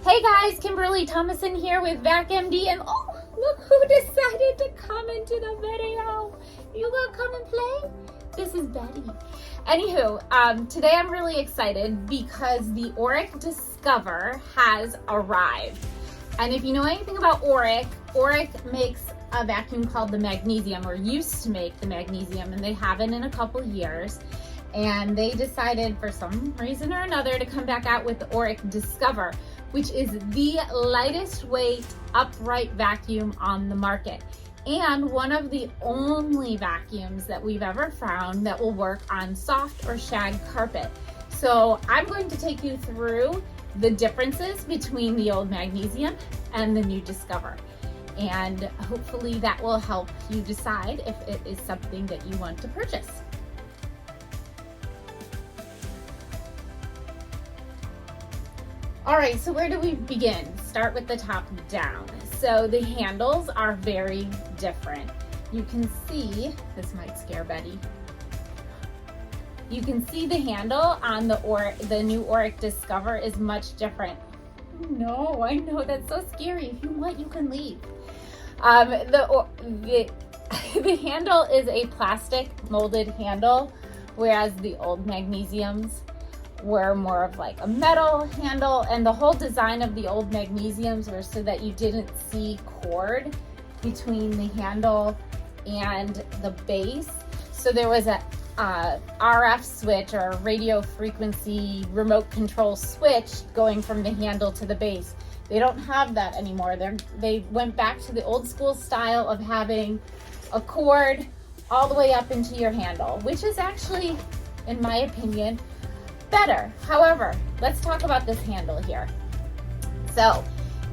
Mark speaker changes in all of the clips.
Speaker 1: Hey guys, Kimberly Thomason here with VacMD, and oh, look who decided to come into the video. You gonna come and play? This is Betty. Anywho, today I'm really excited because the Oreck Discover has arrived. And if you know anything about Oreck, Oreck makes a vacuum called the Magnesium, or used to make the Magnesium, and they haven't in a couple years. And they decided for some reason or another to come back out with the Oreck Discover, which is the lightest weight upright vacuum on the market. And one of the only vacuums that we've ever found that will work on soft or shag carpet. So I'm going to take you through the differences between the old Magnesium and the new Discover. And hopefully that will help you decide if it is something that you want to purchase. All right, so where do we begin? Start with the top down. So the handles are very different. You can see, this might scare Betty. You can see the handle on the new Oreck Discover is much different. No, I know, that's so scary. If you want, you can leave. The handle is a plastic molded handle, whereas the old Magnesiums were more of like a metal handle, and the whole design of the old Magnesiums were so that you didn't see cord between the handle and the base. So there was a RF switch, or radio frequency remote control switch, going from the handle to the base. They don't have that anymore. They went back to the old school style of having a cord all the way up into your handle, which is actually, in my opinion, better. However, let's talk about this handle here. So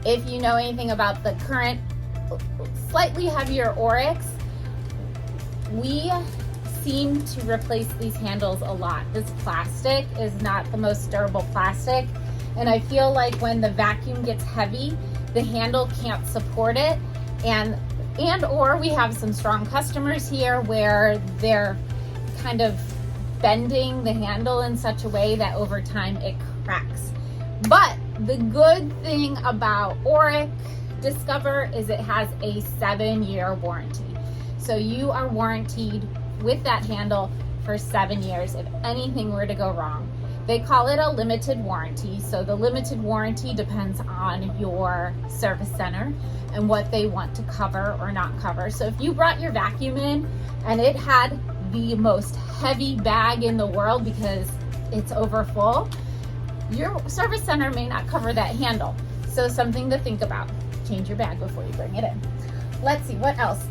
Speaker 1: if you know anything about the current slightly heavier Orecks, we seem to replace these handles a lot. This plastic is not the most durable plastic, and I feel like when the vacuum gets heavy, the handle can't support it, and or we have some strong customers here where they're kind of bending the handle in such a way that over time it cracks. But the good thing about Oreck Discover is it has a 7-year warranty. So you are warranted with that handle for 7 years if anything were to go wrong. They call it a limited warranty. So the limited warranty depends on your service center and what they want to cover or not cover. So if you brought your vacuum in and it had the most heavy bag in the world because it's over full, your service center may not cover that handle. So something to think about. Change your bag before you bring it in. Let's see, what else?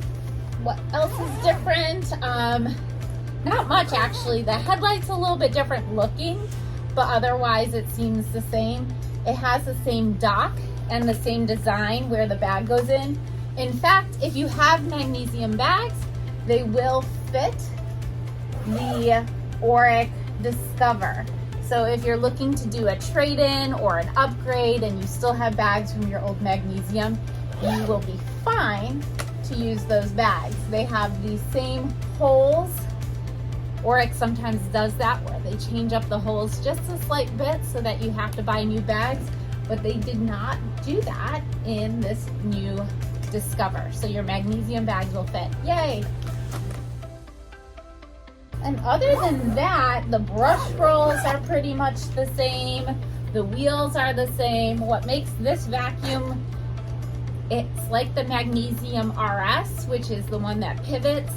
Speaker 1: What else is different? Not much actually. The headlight's a little bit different looking, but otherwise it seems the same. It has the same dock and the same design where the bag goes in. In fact, if you have Magnesium bags, they will fit the Oreck Discover. So if you're looking to do a trade-in or an upgrade and you still have bags from your old Magnesium, you will be fine to use those bags. They have the same holes. Oreck sometimes does that where they change up the holes just a slight bit so that you have to buy new bags, but they did not do that in this new Discover. So your Magnesium bags will fit. Yay! And other than that, the brush rolls are pretty much the same. The wheels are the same. What makes this vacuum, it's like the Magnesium RS, which is the one that pivots.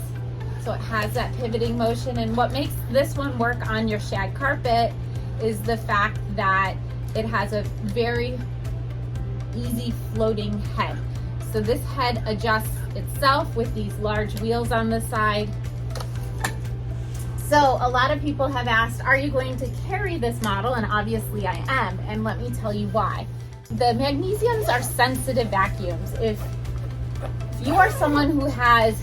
Speaker 1: So it has that pivoting motion. And what makes this one work on your shag carpet is the fact that it has a very easy floating head. So this head adjusts itself with these large wheels on the side. So a lot of people have asked, are you going to carry this model? And obviously I am, and let me tell you why. The Magnesiums are sensitive vacuums. If you are someone who has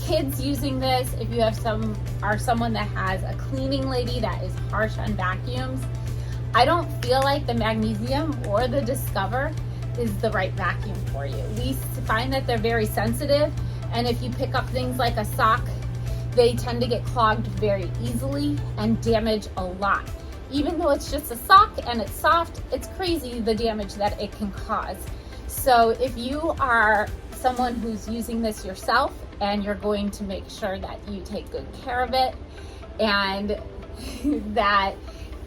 Speaker 1: kids using this, if you have someone that has a cleaning lady that is harsh on vacuums, I don't feel like the Magnesium or the Discover is the right vacuum for you. We find that they're very sensitive, and if you pick up things like a sock, they tend to get clogged very easily and damage a lot. even though it's just a sock and it's soft, it's crazy the damage that it can cause. So if you are someone who's using this yourself and you're going to make sure that you take good care of it and that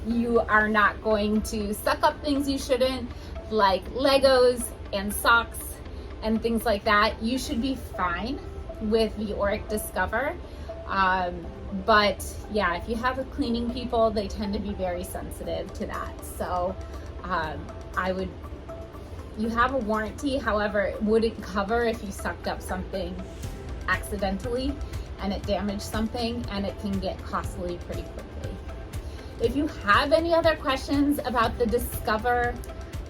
Speaker 1: you are not going to suck up things you shouldn't, like Legos and socks and things like that, you should be fine with the Oreck Discover. But yeah, if you have a cleaning people, they tend to be very sensitive to that. So you have a warranty, however, it wouldn't cover if you sucked up something accidentally and it damaged something, and it can get costly pretty quickly. If you have any other questions about the Discover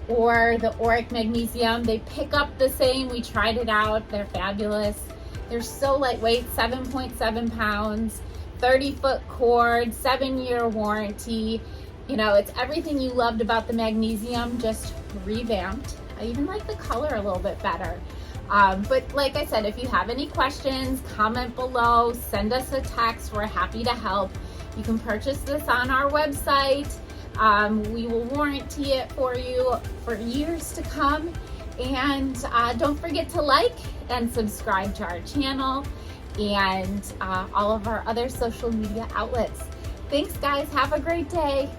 Speaker 1: or the Oreck Magnesium, they pick up the same. We tried it out. They're fabulous. They're so lightweight, 7.7 pounds, 30-foot cord, 7-year warranty. You know, it's everything you loved about the Magnesium, just revamped. I even like the color a little bit better. But like I said, if you have any questions, comment below, send us a text. We're happy to help. You can purchase this on our website. We will warranty it for you for years to come. And don't forget to like and subscribe to our channel and all of our other social media outlets. Thanks, guys. Have a great day.